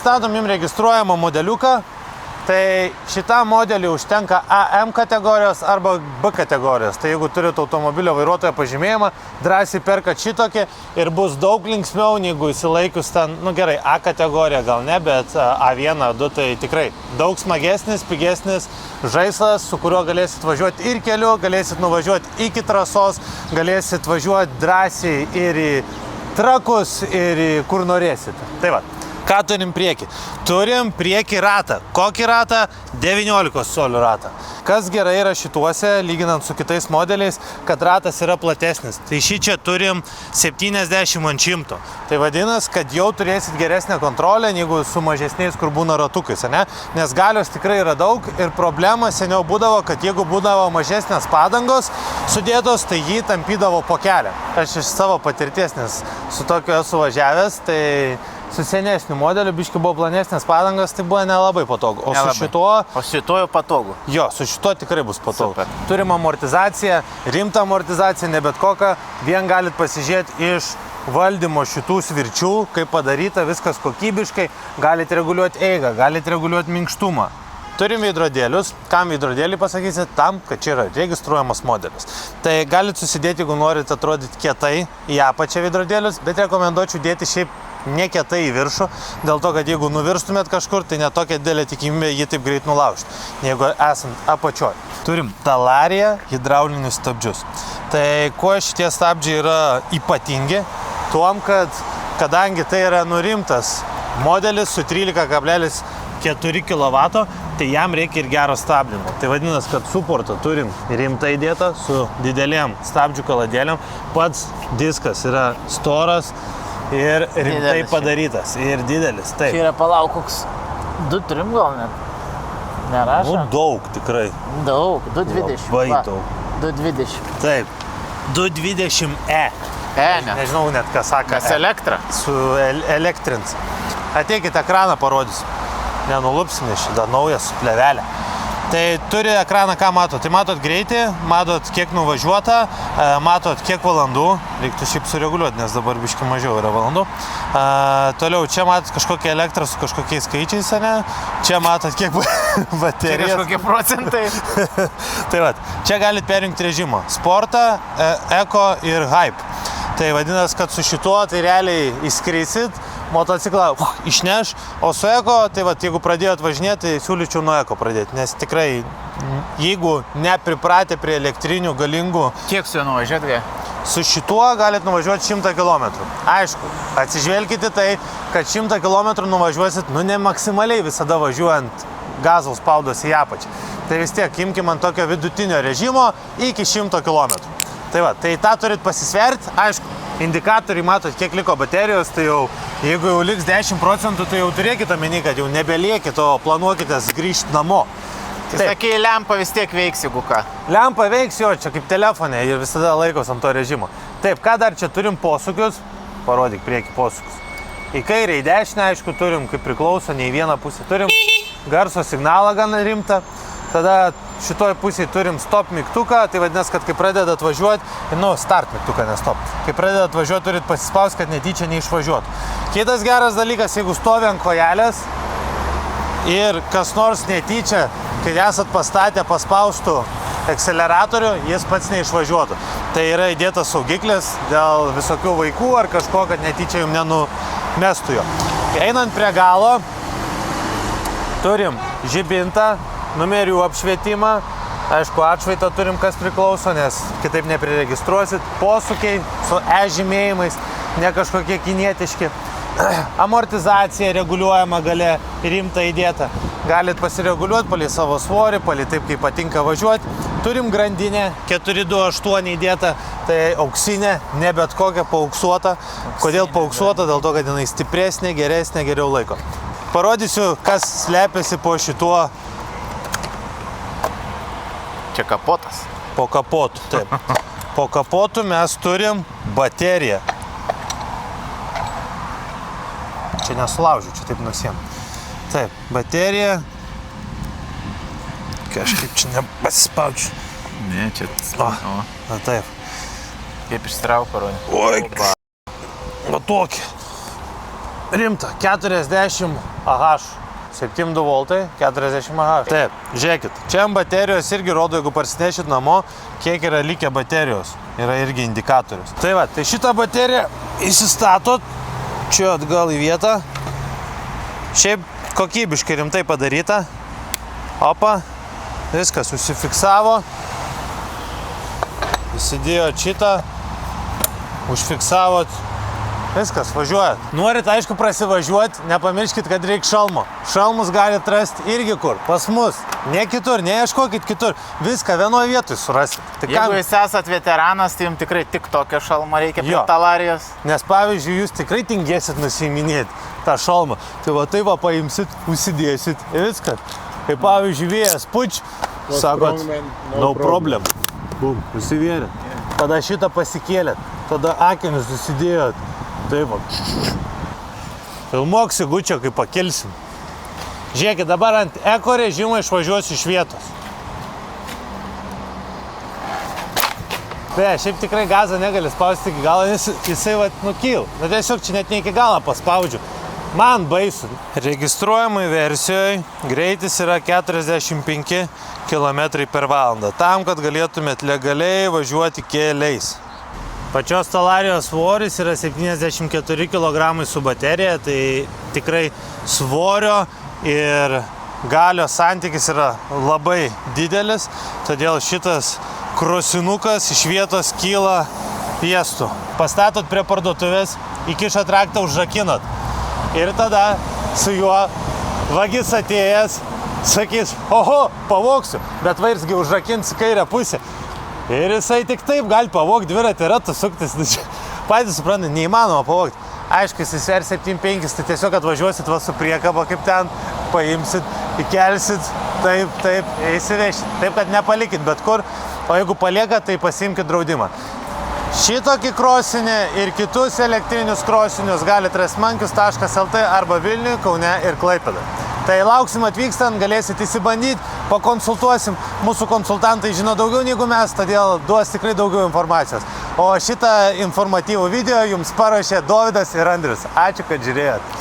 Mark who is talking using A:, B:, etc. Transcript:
A: pristatom jums registruojamą modeliuką. Tai šitam modeliu užtenka AM kategorijos arba B kategorijos. Tai jeigu turite automobilio vairuotojo pažymėjimą, drąsiai perkat šitokį ir bus daug linksmiau, negu įsilaikius ten, nu gerai, A kategorija gal ne, bet A1, A2 tai tikrai daug smagesnis, pigesnis žaislas, su kuriuo galėsit važiuoti ir keliu, galėsit nuvažiuoti iki trasos, galėsit važiuoti drąsiai ir į trakus, ir į kur norėsit. Tai va. Ką turim priekį? Turim priekį ratą. Kokį ratą? 19 colių ratą. Kas gerai yra šituose, lyginant su kitais modeliais, kad ratas yra platesnis. Tai šį čia turim 70/100. Tai vadinas, kad jau turėsit geresnę kontrolę, negu su mažesniais, kur būna ratukais, ne? Nes galios tikrai yra daug ir problema seniau būdavo, kad jeigu būdavo mažesnės padangos sudėtos, tai jį tampydavo po kelią. Aš iš savo patirties, nes su tokiu esu važiavęs, tai su senesniu modeliu biški buvo planesnės padangos, tai buvo nelabai patogu. O su šituo...
B: O šituo jau patogu.
A: Jo, su šituo tikrai bus patogu.
B: Super.
A: Turim amortizaciją, rimtą amortizaciją, ne bet kokią. Vien galit pasižiūrėti iš valdymo šitų svirčių, kaip padaryta, viskas kokybiškai. Galit reguliuoti eigą, galit reguliuoti minkštumą. Turim veidrodėlius. Kam veidrodėlį pasakysit? Tam, kad čia yra registruojamas modelis. Tai galit susidėti, jeigu norit atrodyti kietai į apačią veidrodėlius, bet rekomenduočiau dėti šiaip ne kietai į viršų, dėl to, kad jeigu nuvirstumėt kažkur, tai netokia didelė tikimybė jį taip greit nulaužti, jeigu esant apačioj. Turim Talaria hidraulinius stabdžius. Tai kuo šitie stabdžiai yra ypatingi? Tuom, kad kadangi tai yra nurimtas modelis su 13,4 kW, tai jam reikia ir gero stabdymo. Tai vadinasi, kad suportą turim rimtai įdėtą su didelėm stabdžių kaladėlėm. Pats diskas yra storas ir rimtai padarytas. Ir didelis. Taip.
B: Čia yra palauk koks 2-3 gal net. Nerašo?
A: Nu, daug tikrai.
B: Daug. 220.
A: Labai daug.
B: 220.
A: Taip. 220E.
B: Ne.
A: Nežinau net, ką sako.
B: Kas elektra?
A: Su elektrins. Ateikit ekraną parodysiu. Nenulupsim iš šitą naują su plevelę. Tai turi ekraną, ką matot? Tai matot greitį, matot kiek nuvažiuota, matot kiek valandų. Reiktų šiaip sureguliuoti, nes dabar biškai mažiau yra valandų. Toliau, čia matot kažkokią elektrą su kažkokiais skaičiais, ne? Čia matot kiek baterijos.
B: Čia kažkokie procentai.
A: Tai va, čia galit perinkti režimą. Sportą, eko ir hype. Tai vadinasi, kad su šituo tai realiai įskrisit, motociklą išneš, o su eko, tai va, jeigu pradėjot važinėti, tai siūlyčiau nuo eko pradėti, nes tikrai, jeigu nepripratę prie elektrinių galingų...
B: Kiek su juo nuvažiuoti?
A: Su šituo galit nuvažiuoti 100 km. Aišku, atsižvelkite tai, kad 100 km nuvažiuosit, nu ne maksimaliai visada važiuojant gazų spaudos į apačią. Tai vis tiek, imkim ant tokio vidutinio režimo iki 100 km. Tai va, tai tą turit pasisverti, aišku, indikatoriai matot, kiek liko baterijos, tai jau, jeigu jau liks 10%, tai jau turėkite omeny, kad jau nebeliekit, o planuokitės grįžti namo.
B: Tai sakai, lempa vis tiek veiks, jeigu ką?
A: Lempa veiks jo, čia kaip telefone ir visada laikos ant to režimo. Taip, ką dar čia turim posūkius, parodyk prieki posūkius. Į kairę, į dešinę, aišku, turim, kaip priklauso, ne į vieną pusę. Turim garso signalą gan rimtą. Tada šitoj pusėje turim stop mygtuką, tai vadinasi, kad kai pradedat važiuoti, nu, start mygtuką, ne stop. Kai pradedat važiuoti, turit pasispausti, kad netyčia neišvažiuotų. Kitas geras dalykas, jeigu stovi ant kojelės ir kas nors netyčia, kai esat pastatę paspaustų akceleratorių, jis pats neišvažiuotų. Tai yra įdėtas saugiklis dėl visokių vaikų ar kažko, kad netyčia jums nenumestų jo. Einant prie galo, turim žibintą, numerių apšvietimą, aišku, atšvaitą turim, kas priklauso, nes kitaip nepriregistruosit, posūkiai su žymėjimais, ne kažkokie kinietiški, amortizacija reguliuojama gale rimta įdėta, galit pasireguliuoti palei savo svorį, palei taip, kaip patinka važiuoti, turim grandinę 428 įdėta, tai auksinė, ne bet kokia paauksuota, kodėl paauksuota, dėl to, kad jinai stipresnė, geresnė, geriau laiko. Parodysiu, kas slepiasi po šituo.
B: Čia kapotas.
A: Po kapotų, taip. Po kapotų mes turim bateriją. Čia nesulaužiu, čia taip nusiem. Taip, baterija. Kažkaip čia nepasispaudžiu.
B: Ne, čia...
A: Na taip.
B: Kaip išstrauk parodė.
A: Oi, va tokį. rimta, 40 Ah. 7,2 voltai, 40 Ah. Taip, žiūrėkit, čia ant baterijos irgi rodo, jeigu parsinešit namo, kiek yra likę baterijos. Yra irgi indikatorius. Tai va, tai šitą bateriją įsistatot, čia atgal į vietą. Šiaip kokybiškai rimtai padaryta. Opa, viskas susifiksavo. Įsidėjot šitą, užfiksavot. Viskas, važiuojat. Norit, aišku, prasivažiuoti, nepamirškit, kad reikia šalmo. Šalmus galit rasti irgi kur? Pas mus. Ne kitur, neieškokit kitur. Viską vienoje vietoje surasit. Tai
B: Jeigu jūs esat veteranas, tai jums tikrai tik tokio šalmo reikia prie talarijos.
A: Nes pavyzdžiui, jūs tikrai tingėsit nusiiminėti tą šalmą. Tai va paimsit, užsidėsit ir viskas. Kai pavyzdžiui, vėjas puč, sakot, no problem. Bum, užsivėrėt. Tada šitą pasikėlėt. Tada akinius susidėjot. Taip va. Filmuok Sigučio, kai pakelsim. Žiūrėkit, dabar ant eko režimo išvažiuosiu iš vietos. Tai šiaip tikrai gazą negali spausti iki galo, nes jisai va nukyl. Na tiesiog čia net ne iki galo paspaudžiu. Man baisu. Registruojamai versijoje greitis yra 45 km/h. Tam, kad galėtumėt legaliai važiuoti keliais. Pačios talarijos svoris yra 74 kg su baterija, tai tikrai svorio ir galios santykis yra labai didelis, todėl šitas krosinukas iš vietos kyla piestu. Pastatot prie parduotuvės, įkišat raktą, užrakinat. Ir tada su juo vagis atėjęs sakys, oho, pavogsiu, bet vairsgi užrakins kairę pusę. Ir jisai tik taip gali pavogti dviratį ratų suktis. Patys supranta, neįmanoma pavogti. Aišku, jis sver 7,5, tai tiesiog atvažiuosit va su priekaba kaip ten, paimsit, įkelsit, taip, įsivešit. Taip, kad nepalikit bet kur, o jeigu paliekat, tai pasiimkit draudimą. Šitokį krosinį ir kitus elektrinius krosinius galite rasti mankius.lt arba Vilniuje, Kaune ir Klaipėdoje. Tai lauksim atvykstant, galėsit įsibandyti, pakonsultuosim. Mūsų konsultantai žino daugiau negu mes, todėl duos tikrai daugiau informacijos. O šitą informatyvų video jums paruošė Dovydas ir Andrius. Ačiū, kad žiūrėjot.